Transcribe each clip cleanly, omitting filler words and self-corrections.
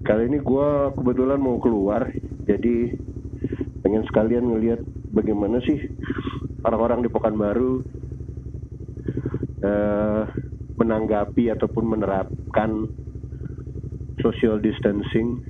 Kali ini gue kebetulan mau keluar, jadi pengen sekalian ngelihat bagaimana sih orang-orang di Pekanbaru menanggapi ataupun menerapkan social distancing,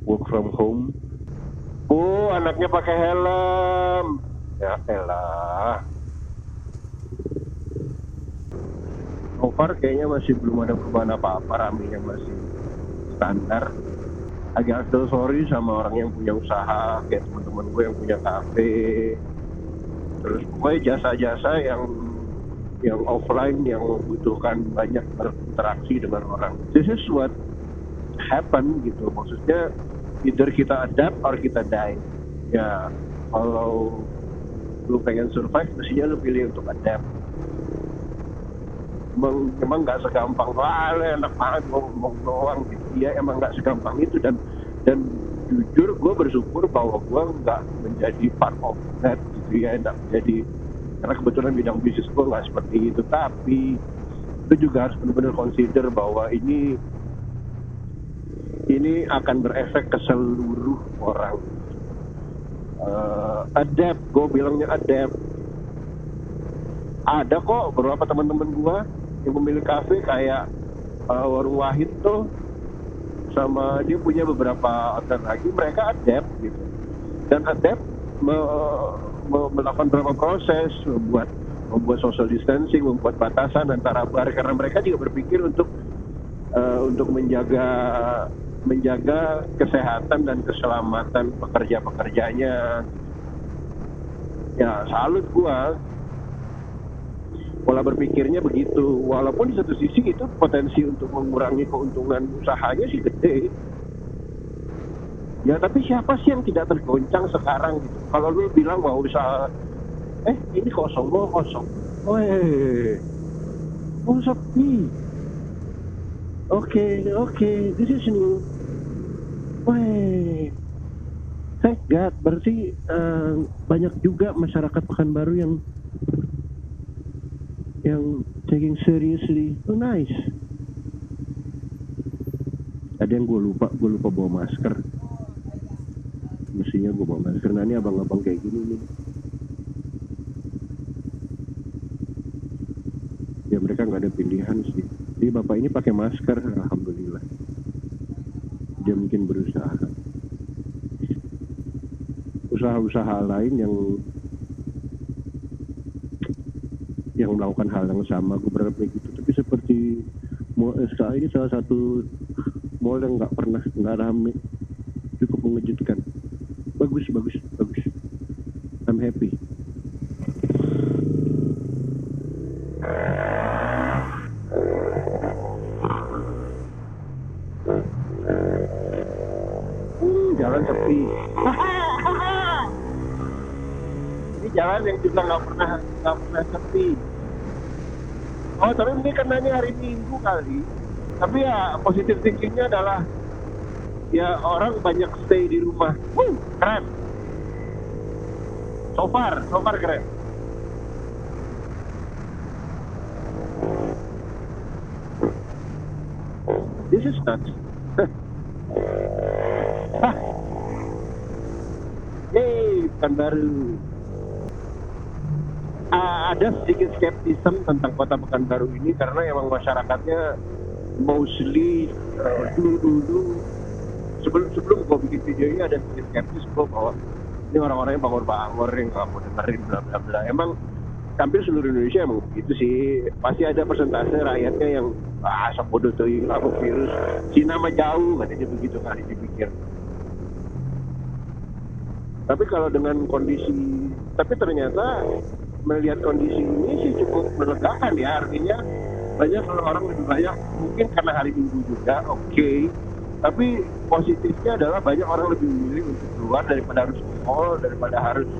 work from home. Anaknya pakai helm. Ya elah. So far kayaknya masih belum ada perubahan apa-apa, ramenya masih standar. Agak sorry sama orang yang punya usaha, kayak teman-teman gue yang punya kafe, terus pokoknya jasa-jasa yang offline yang membutuhkan banyak berinteraksi dengan orang. This is what happen gitu, maksudnya either kita adapt or kita die. Ya kalau lu pengen survive, mestinya lu pilih untuk adapt. Emang nggak segampang enak banget ngomong doang gitu. Ya emang nggak segampang itu, dan jujur gue bersyukur bahwa gue nggak menjadi part of that gitu ya, nggak menjadi, karena kebetulan bidang bisnis gue nggak seperti itu. Tapi itu juga harus benar-benar consider bahwa ini akan berefek ke seluruh orang. Adapt, gue bilangnya adapt. Ada kok beberapa teman-teman gue yang memilih kafe kayak Warung Wahid tuh, sama dia punya beberapa outlet lagi, mereka adapt gitu. Dan adapt melakukan beberapa proses, membuat social distancing, membuat batasan antara bar, karena mereka juga berpikir untuk menjaga kesehatan dan keselamatan pekerja-pekerjanya. Ya salut gua pola berpikirnya begitu, walaupun di satu sisi itu potensi untuk mengurangi keuntungan usahanya sih gede ya, tapi siapa sih yang tidak tergoncang sekarang gitu? Kalau lu bilang bahwa usaha ini kosong, sepi. Oke, this is new. Thank God, berarti banyak juga masyarakat Pekanbaru yang taking seriously. Nice. Ada yang gue lupa bawa masker. Mestinya gue bawa masker. Nah ini abang-abang kayak gini nih, ya mereka nggak ada pilihan sih. Jadi bapak ini pakai masker, alhamdulillah. Dia mungkin berusaha. Usaha-usaha lain yang melakukan hal yang sama, gue berharap kayak gitu. Tapi seperti Mall SKA ini salah satu mall yang nggak rame, cukup mengejutkan. Bagus. I'm happy. Jalan sepi. Ini jalan yang juga nggak pernah sepi. Oh, tapi ini karena hari Minggu kali. Tapi ya positif thinkingnya adalah ya orang banyak stay di rumah. Keren. So far keren. This is nuts. Yeay, Pekanbaru. Ada sedikit skeptisme tentang kota Pekanbaru ini karena emang masyarakatnya mostly dulu sebelum gue bikin video ini ada sedikit skeptis gue bahwa ini orang-orangnya bangor-bangor yang nggak mau dengerin bla bla bla. Emang hampir seluruh Indonesia emang begitu sih. Pasti ada persentase rakyatnya yang sebodoh tuh aku virus Cina mah jauh, katanya begitu kali dipikir. Tapi kalau dengan kondisi, tapi ternyata melihat kondisi ini sih cukup melegakan ya. Artinya banyak orang lebih banyak, mungkin karena hari Minggu juga, oke. Tapi positifnya adalah banyak orang lebih memilih untuk keluar daripada harus ke mall, daripada harus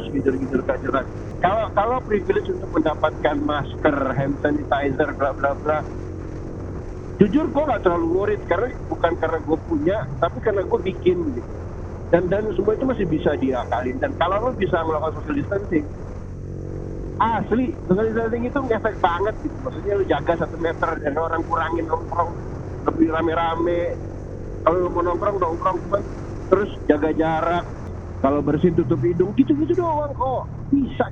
gider-gider kajeran. Kalau privilege untuk mendapatkan masker, hand sanitizer, bla bla bla, jujur gue gak terlalu worried, karena bukan karena gue punya, tapi karena gue bikin gitu. Dan semua itu masih bisa diakalin. Dan kalau lo bisa melakukan social distancing, asli social distancing itu ngefek banget gitu. Maksudnya lo jaga 1 meter dan orang kurangin nongkrong, lebih rame-rame. Kalau lu mau nongkrong cuman terus jaga jarak, kalau bersin tutup hidung, gitu-gitu doang kok.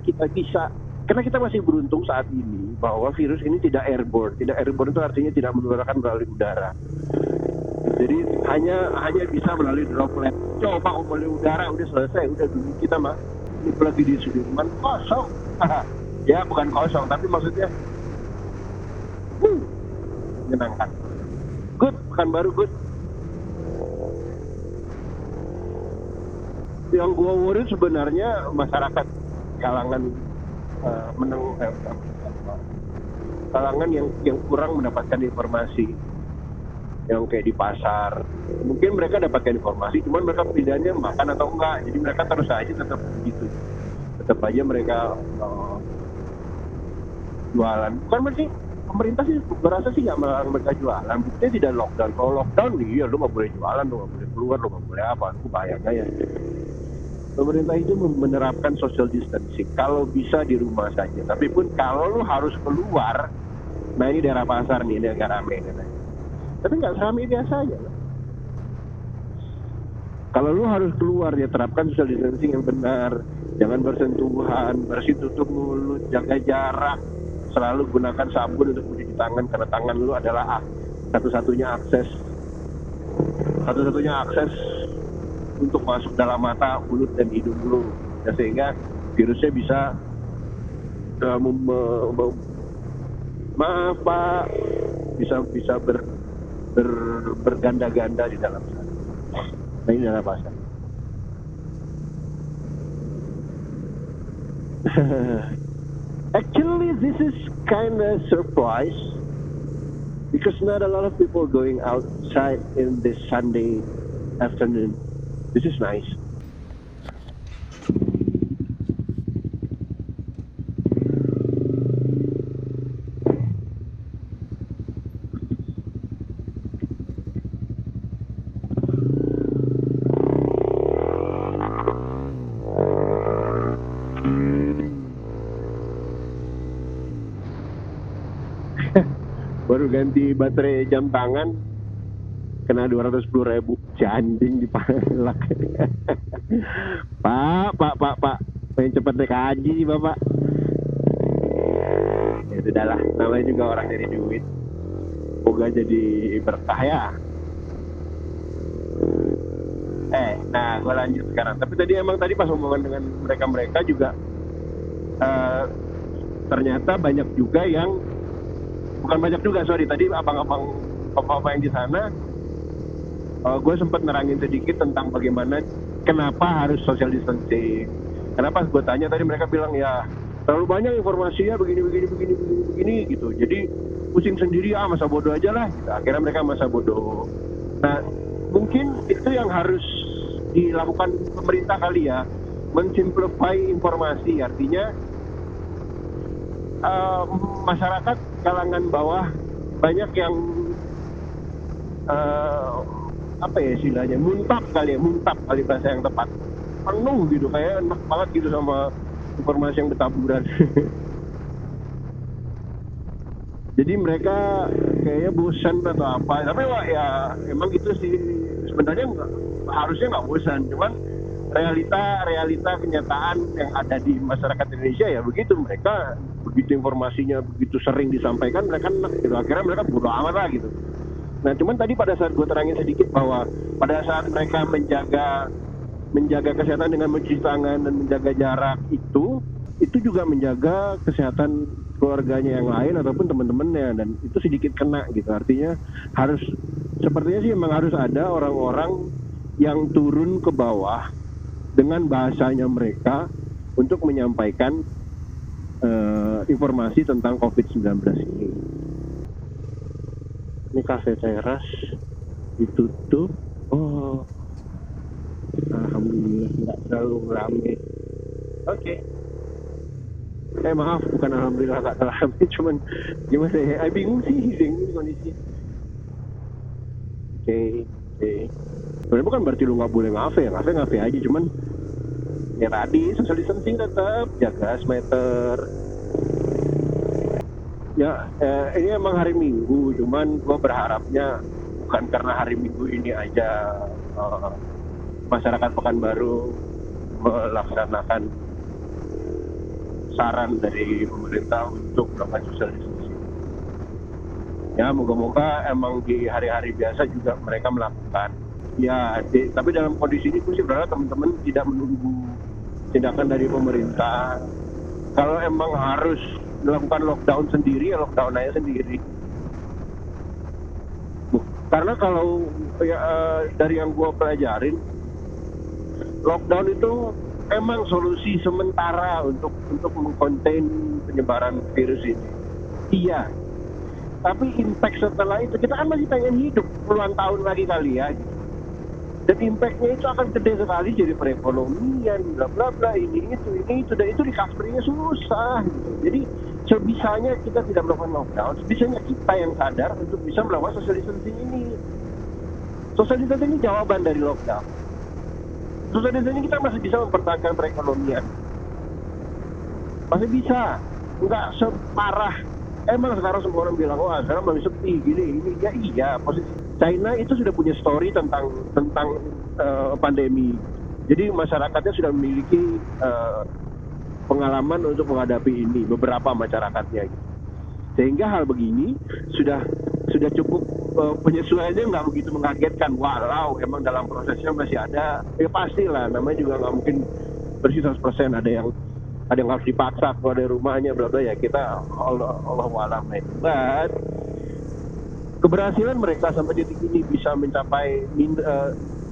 Kita bisa. Karena kita masih beruntung saat ini bahwa virus ini tidak airborne. Tidak airborne itu artinya tidak menularkan melalui udara. Jadi hanya bisa melalui droplet. Coba melalui udara udah selesai, udah dulu kita mah. Ini lagi di Sudirman kosong. Ya bukan kosong, tapi maksudnya menyenangkan. Good, Pekanbaru good. Yang gua worry sebenarnya masyarakat kalangan kalangan yang kurang mendapatkan informasi, yang kayak di pasar. Mungkin mereka dapatkan informasi, cuman mereka pilihannya makan atau enggak. Jadi mereka terus aja tetap begitu. Tetap aja mereka jualan. Bukan berarti pemerintah sih, berasa sih nggak melarang mereka jualan. Buktinya tidak lockdown. Kalau lockdown, iya lu nggak boleh jualan, lu nggak boleh keluar, lu nggak boleh apa. Itu bahayanya ya. Pemerintah itu menerapkan social distancing. Kalau bisa di rumah saja. Tapi pun kalau lu harus keluar, nah ini daerah pasar nih, ini agak rame. Tapi nggak serame biasanya. Kalau lu harus keluar, ya terapkan social distancing yang benar. Jangan bersentuhan, bersih tutup mulut, jaga jarak. Selalu gunakan sabun untuk mencuci tangan, karena tangan lu adalah satu-satunya akses untuk masuk dalam mata, mulut, dan hidung lu. Ya, sehingga virusnya bisa maaf Pak, bisa berganda-ganda di dalam sana. Nah ini dalam pasar. Actually, this is kind of surprise because not a lot of people going outside in this Sunday afternoon. This is nice. Baru ganti baterai jam tangan, kena 210.000. Janding dipalak. Pak, pengen cepet naik haji sih Bapak. Ya sudahlah, namanya juga orang dari duit. Semoga jadi berkah ya. Nah gue lanjut sekarang. Tapi tadi pas omongan dengan mereka juga ternyata banyak juga yang, bukan banyak juga, tadi abang-abang yang di sana, gue sempat nerangin sedikit tentang bagaimana, kenapa harus social distancing. Kenapa gue tanya tadi, mereka bilang ya terlalu banyak informasinya begini gitu. Jadi pusing sendiri, masa bodoh aja lah gitu. Akhirnya mereka masa bodoh. Nah mungkin itu yang harus dilakukan pemerintah kali ya, mensimplify informasi. Artinya masyarakat kalangan bawah banyak yang muntap kali bahasa yang tepat, penuh gitu, kayak enak banget gitu sama informasi yang bertaburan. Jadi mereka kayaknya bosan atau apa, tapi ya emang itu sih sebenarnya harusnya nggak bosan, cuman realita kenyataan yang ada di masyarakat Indonesia ya begitu. Mereka begitu informasinya begitu sering disampaikan, mereka enak gitu, akhirnya mereka bodo amat lah gitu. Nah cuman tadi pada saat gue terangin sedikit bahwa pada saat mereka menjaga kesehatan dengan mencuci tangan dan menjaga jarak, itu juga menjaga kesehatan keluarganya yang lain ataupun teman-temannya, dan itu sedikit kena gitu. Artinya sepertinya sih memang harus ada orang-orang yang turun ke bawah dengan bahasanya mereka untuk menyampaikan informasi tentang COVID-19 ini. Ini kafe teras ditutup. Oh, alhamdulillah nggak terlalu rame. Oke. Maaf, bukan alhamdulillah nggak terlalu rame, cuman gimana ya? Bingung kondisi. Oke. Sebenarnya bukan berarti lu nggak boleh ngafe aja, cuman ya tadi social distancing tetap, jaga meter. Ya, ini emang hari Minggu, cuman gue berharapnya bukan karena hari Minggu ini aja masyarakat Pekanbaru melaksanakan saran dari pemerintah untuk melakukan social distancing. Ya, moga-moga emang di hari-hari biasa juga mereka melakukan. Ya, tapi dalam kondisi ini sih berharap teman-teman tidak menunggu tindakan dari pemerintah. Kalau emang harus melakukan lockdown sendiri, ya lockdown aja sendiri. Karena kalau dari yang gue pelajarin, lockdown itu emang solusi sementara untuk mengkonten penyebaran virus ini. Iya. Tapi impact setelah itu, kita kan masih pengen hidup puluhan tahun lagi kali ya. Dan impact-nya itu akan gede sekali jadi perekonomian, bla bla bla, ini itu, dan itu recovery-nya susah gitu. Jadi sebisanya kita tidak melakukan lockdown, sebisanya kita yang sadar untuk bisa melakukan social distancing ini. Social distancing ini jawaban dari lockdown. Social distancing kita masih bisa mempertahankan perekonomian. Masih bisa. Enggak separah. Emang sekarang semua orang bilang, wah sekarang masih sepi, gini. Ya iya, posisi China itu sudah punya story tentang pandemi. Jadi masyarakatnya sudah memiliki pengalaman untuk menghadapi ini, beberapa masyarakatnya. Sehingga hal begini sudah cukup penyesuaiannya nggak begitu mengagetkan. Walau emang dalam prosesnya masih ada, ya pastilah, namanya juga nggak mungkin bersih 100%, ada yang harus dipaksa keluar dari rumahnya, bla bla, ya kita Allah alam. But keberhasilan mereka sampai detik ini bisa mencapai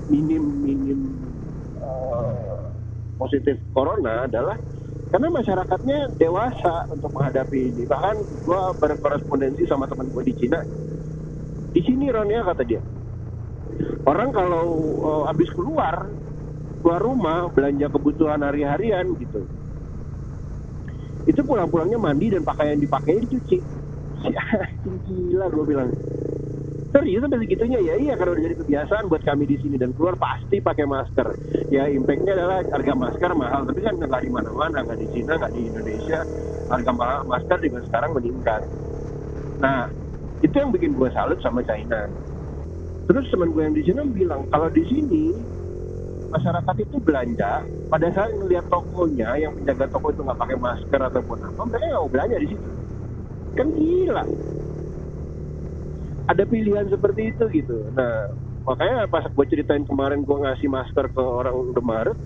minim positif corona adalah karena masyarakatnya dewasa untuk menghadapi ini. Bahkan gue berkorespondensi sama teman gue di Cina. Di sini Ron, ya, kata dia, orang kalau habis keluar rumah belanja kebutuhan hari-harian gitu, itu pulang-pulangnya mandi dan pakaian dipakai dicuci. Gila, gue bilang. Serius sampai segitunya? Ya iya, karena udah jadi kebiasaan buat kami di sini, dan keluar pasti pakai masker. Ya impactnya adalah harga masker mahal, tapi kan nggak di mana-mana, nggak di Cina, nggak di Indonesia, harga masker juga sekarang meningkat. Nah, itu yang bikin gue salut sama China. Terus teman gue yang di Cina bilang kalau di sini masyarakat itu belanja, pada saat ngelihat tokonya yang penjaga toko itu nggak pakai masker ataupun apa, mereka nggak mau belanja di situ. Kan gila. Ada pilihan seperti itu gitu. Nah, makanya pas gue ceritain kemarin gue ngasih masker ke orang Indomaret,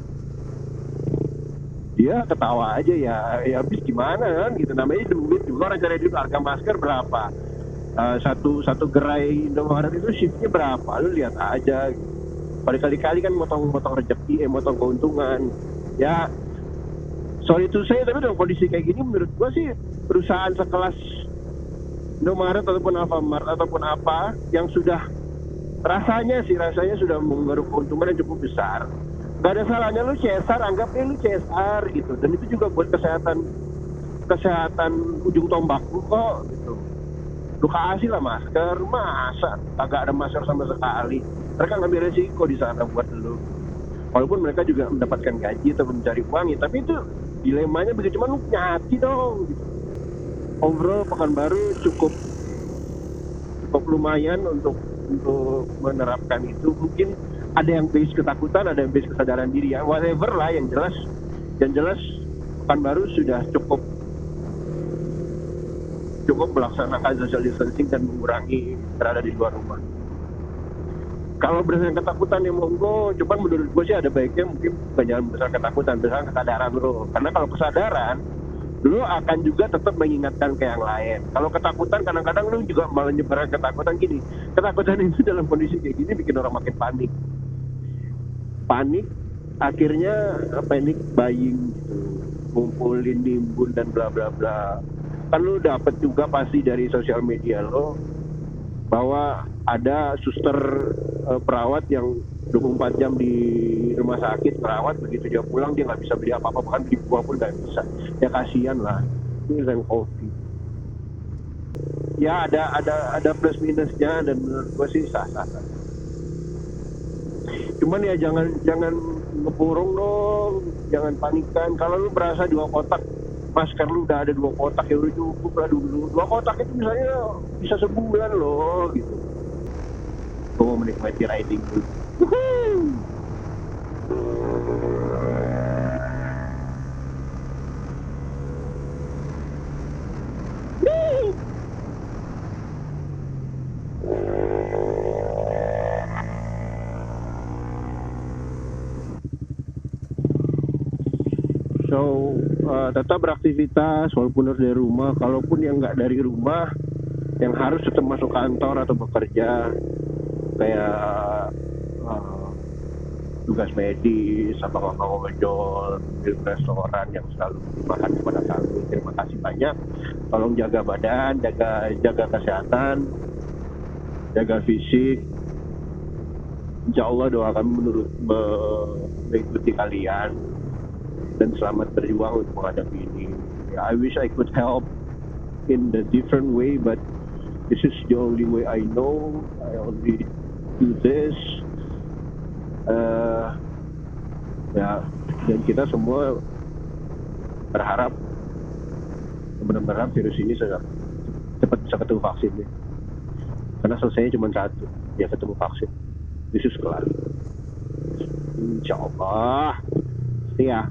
dia ketawa aja, ya habis gimana kan gitu, namanya duit juga, orang cari duit. Harga masker berapa, satu gerai Indomaret itu shiftnya berapa, lu lihat aja gitu. Kali-kali kan motong rezeki, motong keuntungan. Ya sorry to say, tapi dalam kondisi kayak gini menurut gue sih perusahaan sekelas Indomaret ataupun Alfamart ataupun apa yang sudah rasanya sudah menggaruk keuntungan yang cukup besar, gak ada salahnya lu CSR, anggapnya lu CSR gitu. Dan itu juga buat kesehatan ujung tombak lu kok gitu. Lu kasih lah masker, masa kagak ada masker sama sekali? Mereka ngambil resiko di sana buat lu, walaupun mereka juga mendapatkan gaji atau mencari uang ya, tapi itu dilemanya begitu. Cuman lu nyati dong gitu. Overall Pekanbaru cukup lumayan untuk menerapkan itu. Mungkin ada yang base ketakutan, ada yang base kesadaran diri, ya whatever lah. Yang jelas Pekanbaru sudah cukup melaksanakan social distancing dan mengurangi berada di luar rumah. Kalau berdasarkan ketakutan ya monggo, cuman menurut gue sih ada baiknya mungkin jangan berdasarkan ketakutan, berdasarkan kesadaran lo. Karena kalau kesadaran, lu akan juga tetap mengingatkan ke yang lain. Kalau ketakutan, kadang-kadang lu juga malah nyebarkan ketakutan gini. Ketakutan itu dalam kondisi kayak gini bikin orang makin panik, akhirnya panic buying gitu, ngumpulin, nimbun dan bla bla bla. Kan lu dapet juga pasti dari sosial media lo bahwa ada suster perawat yang 24 jam di rumah sakit merawat, begitu dia pulang dia nggak bisa beli apa-apa, bahkan beli buah pun nggak bisa. Ya kasihan lah, ini kan COVID. Ya ada plus minusnya, dan menurut gue sih sah-sah. Cuman ya jangan ngeborong dong, jangan panikan. Kalau lu berasa 2 kotak masker lu udah ada 2 kotak, ya udah cukup lah dulu. 2 kotak itu misalnya bisa sebulan loh gitu. menikmati riding dulu. So, tetap beraktivitas walaupun harus dari rumah. Kalaupun yang nggak dari rumah, yang harus tetap masuk kantor atau bekerja, kayak tugas medis, abang-abang ojol, di restoran yang selalu makan kepada kami. Terima kasih banyak. Tolong jaga badan, jaga kesehatan, jaga fisik. Insya Allah doa kami mengikuti kalian dan selamat berjuang untuk menghadapi ini. I wish I could help in a different way, but this is the only way I know. I only do this. Ya, dan kita semua berharap benar-benar virus ini cepat bisa ketemu vaksinnya. Karena selesainya cuma satu, ya ketemu vaksin. This is kelar. Insya Allah. See ya.